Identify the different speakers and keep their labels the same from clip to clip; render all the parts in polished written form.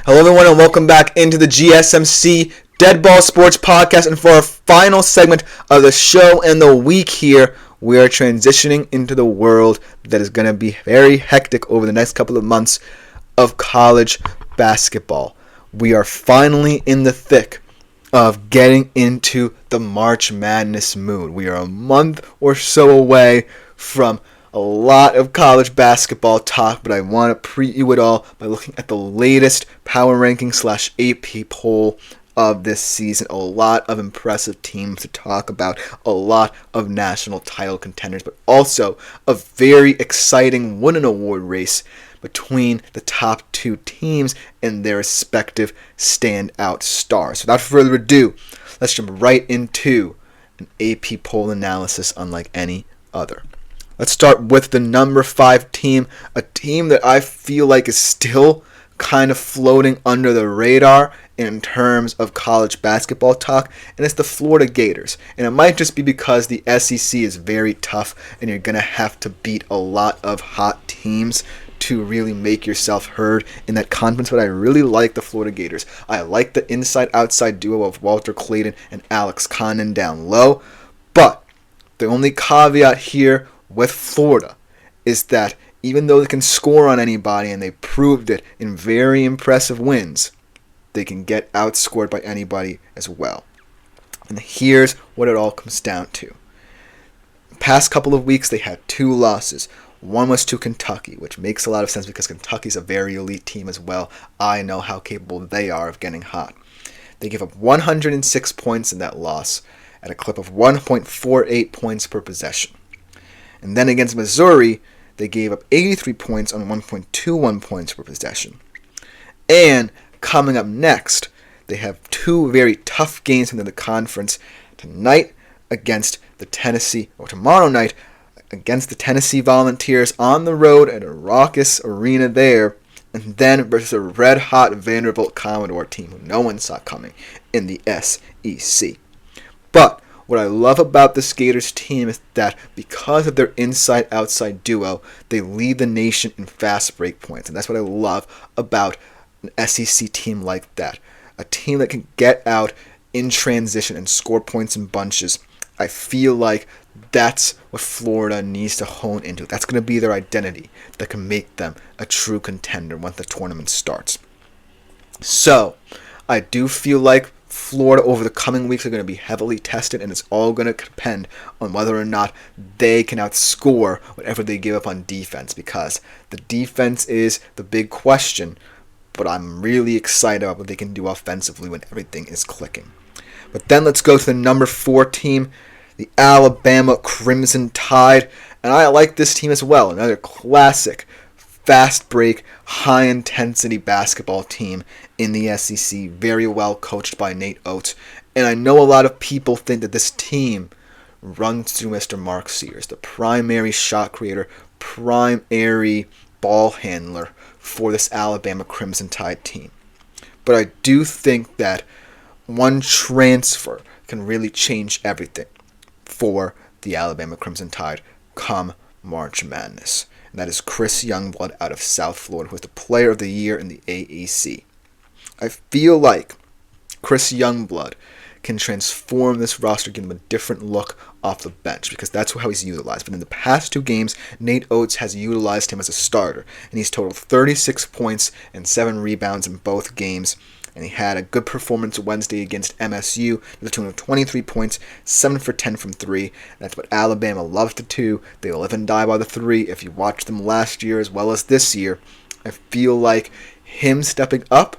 Speaker 1: Hello everyone and welcome back into the GSMC Dead Ball Sports Podcast, and for our final segment of the show and the week here, we are transitioning into the world that is going to be very hectic over the next couple of months of college basketball. We are finally in the thick of getting into the March Madness mood. We are a month or so away from a lot of college basketball talk, but I want to preview it all by looking at the latest power ranking / AP poll of this season. A lot of impressive teams to talk about, a lot of national title contenders, but also a very exciting win and award race between the top two teams and their respective standout stars. So without further ado, let's jump right into an AP poll analysis unlike any other. Let's start with the number 5 team, a team that I feel like is still kind of floating under the radar in terms of college basketball talk, and it's the Florida Gators. And it might just be because the SEC is very tough and you're going to have to beat a lot of hot teams to really make yourself heard in that conference, but I really like the Florida Gators. I like the inside-outside duo of Walter Clayton and Alex Condon down low, but the only caveat here with Florida is that even though they can score on anybody, and they proved it in very impressive wins, they can get outscored by anybody as well. And here's what it all comes down to. The past couple of weeks, they had 2 losses. One was to Kentucky, which makes a lot of sense because Kentucky's a very elite team as well. I know how capable they are of getting hot. They gave up 106 points in that loss at a clip of 1.48 points per possession. And then against Missouri, they gave up 83 points on 1.21 points per possession. And coming up next, they have 2 very tough games in the conference. Tomorrow night against the Tennessee Volunteers on the road at a raucous arena there, and then versus a red-hot Vanderbilt Commodore team who no one saw coming in the SEC. But what I love about the Gators team is that because of their inside-outside duo, they lead the nation in fast break points. And that's what I love about an SEC team like that. A team that can get out in transition and score points in bunches. I feel like that's what Florida needs to hone into. That's going to be their identity that can make them a true contender once the tournament starts. So, I do feel like Florida over the coming weeks are going to be heavily tested, and it's all going to depend on whether or not they can outscore whatever they give up on defense, because the defense is the big question, but I'm really excited about what they can do offensively when everything is clicking. But then let's go to the number 4 team, the Alabama Crimson Tide, and I like this team as well. Another classic fast break, high intensity basketball team in the SEC, very well coached by Nate Oates. And I know a lot of people think that this team runs through Mr. Mark Sears, the primary shot creator, primary ball handler for this Alabama Crimson Tide team. But I do think that one transfer can really change everything for the Alabama Crimson Tide come March Madness. And that is Chris Youngblood out of South Florida, who is the Player of the Year in the AAC. I feel like Chris Youngblood can transform this roster, give him a different look off the bench, because that's how he's utilized. But in the past 2 games, Nate Oates has utilized him as a starter, and he's totaled 36 points and 7 rebounds in both games. And he had a good performance Wednesday against MSU to the tune of 23 points, 7 for 10 from 3. That's what Alabama loves to do. They live and die by the 3. If you watched them last year as well as this year, I feel like him stepping up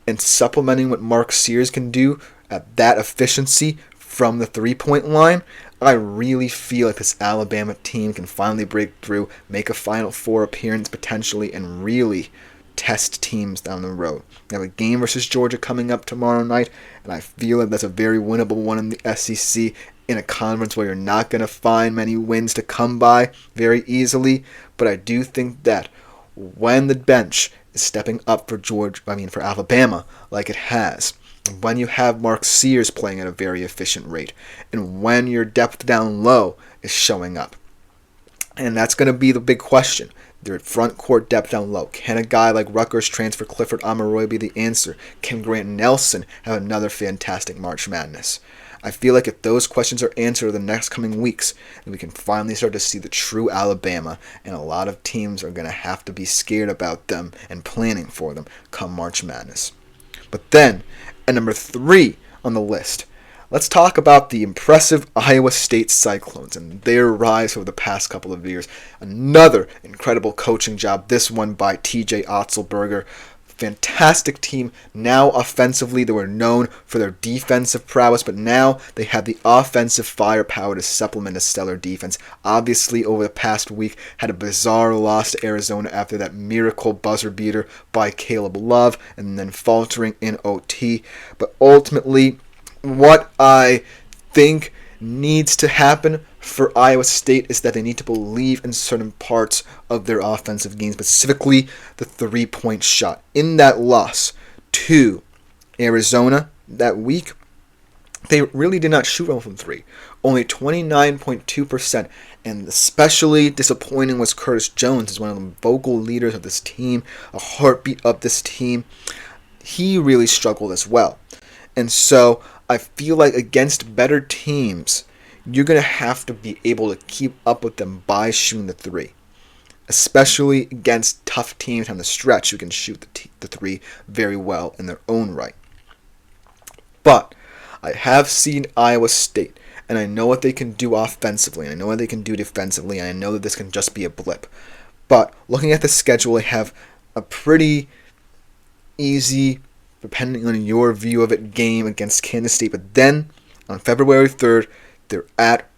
Speaker 1: and supplementing what Mark Sears can do at that efficiency from the 3-point line, I really feel like this Alabama team can finally break through, make a Final Four appearance potentially, and really test teams down the road. They have a game versus Georgia coming up tomorrow night, and I feel like that's a very winnable one in the SEC in a conference where you're not going to find many wins to come by very easily. But I do think that when the bench is stepping up for Alabama like it has, when you have Mark Sears playing at a very efficient rate, and when your depth down low is showing up, And that's going to be the big question. Their front court depth down low. Can a guy like Rutgers transfer Clifford Amaroy be the answer? Can Grant Nelson have another fantastic March Madness? I feel like if those questions are answered in the next coming weeks, then we can finally start to see the true Alabama, and a lot of teams are going to have to be scared about them and planning for them come March Madness. But then, at number 3 on the list, let's talk about the impressive Iowa State Cyclones and their rise over the past couple of years. Another incredible coaching job, this one by TJ Otzelberger. Fantastic team. Now offensively, they were known for their defensive prowess, but now they have the offensive firepower to supplement a stellar defense. Obviously, over the past week, had a bizarre loss to Arizona after that miracle buzzer beater by Caleb Love, and then faltering in OT. But ultimately, what I think needs to happen for Iowa State is that they need to believe in certain parts of their offensive game, specifically the three-point shot. In that loss to Arizona that week, they really did not shoot well from three. Only 29.2%. And especially disappointing was Curtis Jones, as one of the vocal leaders of this team, a heartbeat of this team. He really struggled as well. And so I feel like against better teams, you're going to have to be able to keep up with them by shooting the three. Especially against tough teams on the stretch who can shoot the three very well in their own right. But I have seen Iowa State, and I know what they can do offensively, and I know what they can do defensively, and I know that this can just be a blip. But looking at the schedule, they have a pretty easy, depending on your view of it, game against Kansas State. But then, on February 3rd, they're at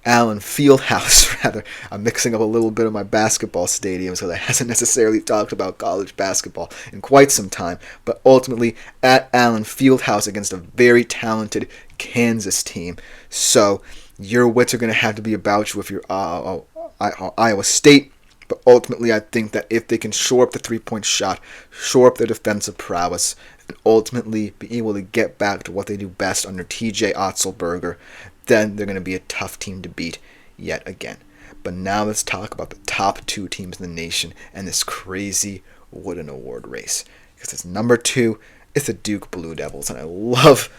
Speaker 1: Allen Fieldhouse, rather. I'm mixing up a little bit of my basketball stadiums, so I hasn't necessarily talked about college basketball in quite some time. But ultimately, at Allen Fieldhouse against a very talented Kansas team. So, your wits are going to have to be about you if you're Iowa State. But ultimately, I think that if they can shore up the three-point shot, shore up their defensive prowess, and ultimately be able to get back to what they do best under TJ Otzelberger, then they're going to be a tough team to beat yet again. But now let's talk about the top two teams in the nation and this crazy Wooden Award race. Because it's number 2, it's the Duke Blue Devils, and I love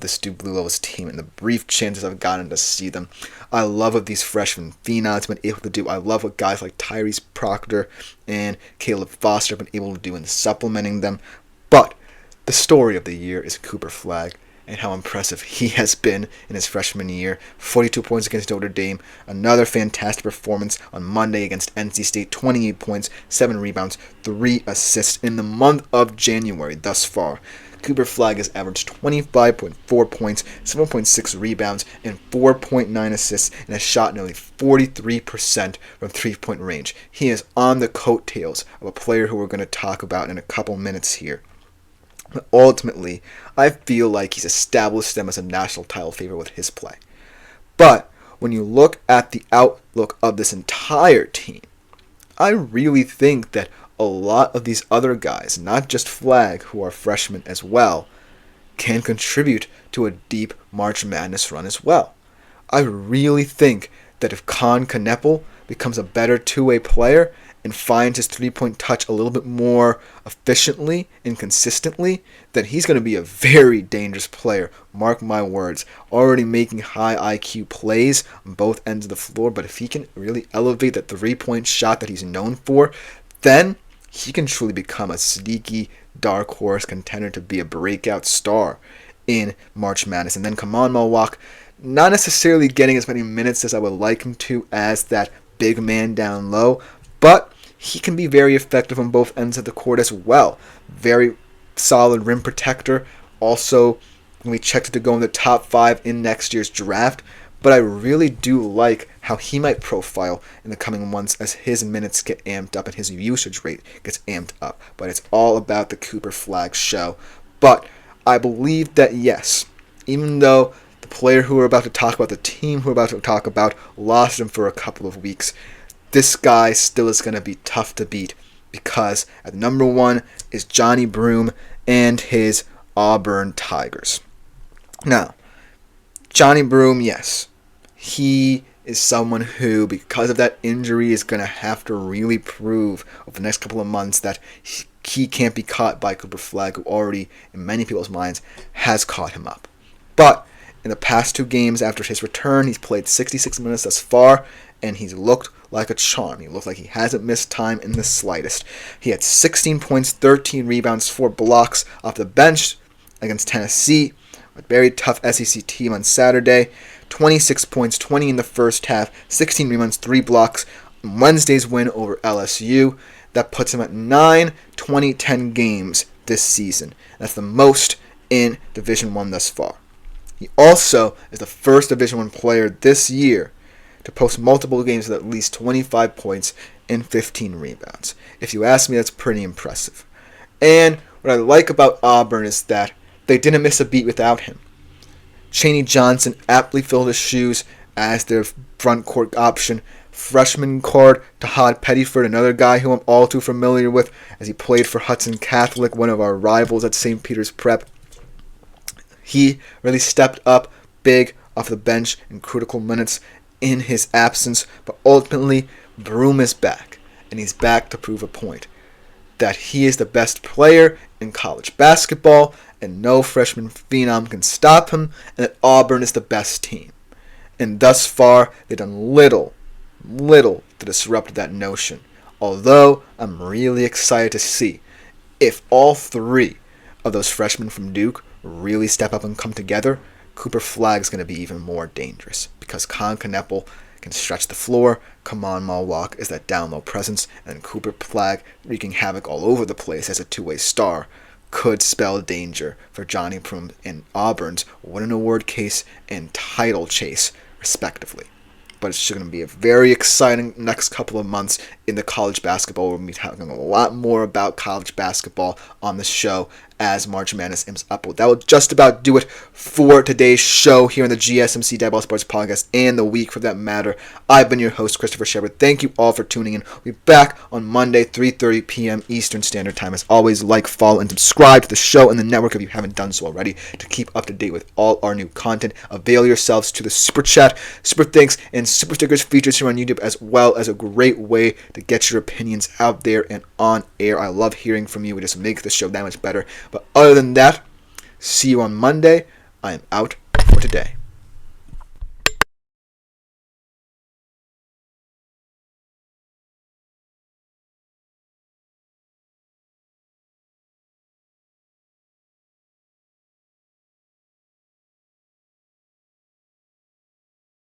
Speaker 1: this Duke Blue Devils team and the brief chances I've gotten to see them. I love what these freshman phenoms have been able to do. I love what guys like Tyrese Proctor and Caleb Foster have been able to do in supplementing them. But the story of the year is Cooper Flagg and how impressive he has been in his freshman year. 42 points against Notre Dame. Another fantastic performance on Monday against NC State. 28 points, 7 rebounds, 3 assists in the month of January thus far. Cooper Flagg has averaged 25.4 points, 7.6 rebounds, and 4.9 assists, and has shot nearly 43% from three-point range. He is on the coattails of a player who we're going to talk about in a couple minutes here. But ultimately, I feel like he's established them as a national title favorite with his play. But when you look at the outlook of this entire team, I really think that a lot of these other guys, not just Flagg, who are freshmen as well, can contribute to a deep March Madness run as well. I really think that if Con Kneppel becomes a better two-way player and finds his three-point touch a little bit more efficiently and consistently, then he's going to be a very dangerous player. Mark my words. Already making high IQ plays on both ends of the floor, but if he can really elevate that three-point shot that he's known for, then he can truly become a sneaky dark horse contender to be a breakout star in March Madness. And then Kaman Malwak, not necessarily getting as many minutes as I would like him to as that big man down low, but he can be very effective on both ends of the court as well. Very solid rim protector. Also, we checked it to go in the top 5 in next year's draft. But I really do like how he might profile in the coming months as his minutes get amped up and his usage rate gets amped up. But it's all about the Cooper Flagg show. But I believe that yes, even though the player who we're about to talk about, the team who we're about to talk about, lost him for a couple of weeks, this guy still is going to be tough to beat because at number 1 is Johnny Broome and his Auburn Tigers. Now, Johnny Broome, yes, he is someone who, because of that injury, is going to have to really prove over the next couple of months that he can't be caught by Cooper Flagg, who already, in many people's minds, has caught him up. But in the past 2 games after his return, he's played 66 minutes thus far, and he's looked like a charm. He looked like he hasn't missed time in the slightest. He had 16 points, 13 rebounds, 4 blocks off the bench against Tennessee, a very tough SEC team on Saturday. 26 points, 20 in the first half, 16 rebounds, 3 blocks in Wednesday's win over LSU. That puts him at 9 20-10 games this season. That's the most in Division I thus far. He also is the first Division I player this year to post multiple games with at least 25 points and 15 rebounds. If you ask me, that's pretty impressive. And what I like about Auburn is that they didn't miss a beat without him. Chaney Johnson aptly filled his shoes as their front court option. Freshman guard Tahad Pettyford, another guy who I'm all too familiar with as he played for Hudson Catholic, one of our rivals at St. Peter's Prep. He really stepped up big off the bench in critical minutes in his absence, but ultimately Broome is back, and he's back to prove a point that he is the best player in college basketball, and no freshman phenom can stop him, and that Auburn is the best team. And thus far, they've done little to disrupt that notion. Although, I'm really excited to see if all 3 of those freshmen from Duke really step up and come together. Cooper Flagg's going to be even more dangerous because Con Kneppel can stretch the floor. Kamon Malwalk is that down low presence, and Cooper Flagg wreaking havoc all over the place as a 2-way star could spell danger for Johnny Broome and Auburn's win award case and title chase, respectively. But it's going to be a very exciting next couple of months in the college basketball. We'll be talking a lot more about college basketball on the show as March Madness imps up. That will just about do it for today's show here on the GSMC Deadball Sports Podcast and the week for that matter. I've been your host, Christopher Shepard. Thank you all for tuning in. We'll be back on Monday, 3:30 p.m. Eastern Standard Time. As always, like, follow, and subscribe to the show and the network if you haven't done so already to keep up to date with all our new content. Avail yourselves to the Super Chat, Super Thanks, and Super Stickers features here on YouTube, as well as a great way to get your opinions out there and on air. I love hearing from you. It just makes the show that much better. But other than that, see you on Monday. I am out for today.